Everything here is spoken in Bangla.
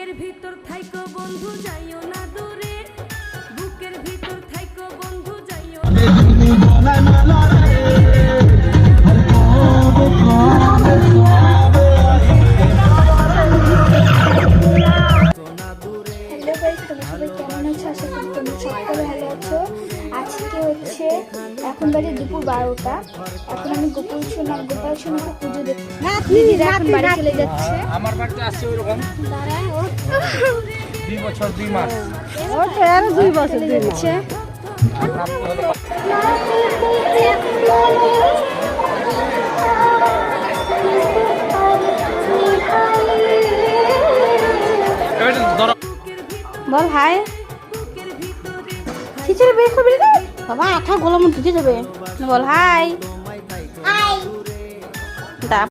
বুকের ভিতর থাইকো বন্ধু যাইও না দূরে, বুকের ভিতর থাইকো বন্ধু যাইও না আজকে হচ্ছে এখন বাজে দুপুর 12টা। এখন আমি গোপাল সোনাকে পুজো দেখতে দিদিরা এখন বাড়ি চলে যাচ্ছে। আমার বাড়িতে আসছে ওইরকম 2 বছর 2 মাস ও তো আর 2 বছর যাচ্ছে। বল হাই খিচুড়ি বের করবি রে বাবা, আঠা গোলাম ঢুকে যাবে। বল হাই।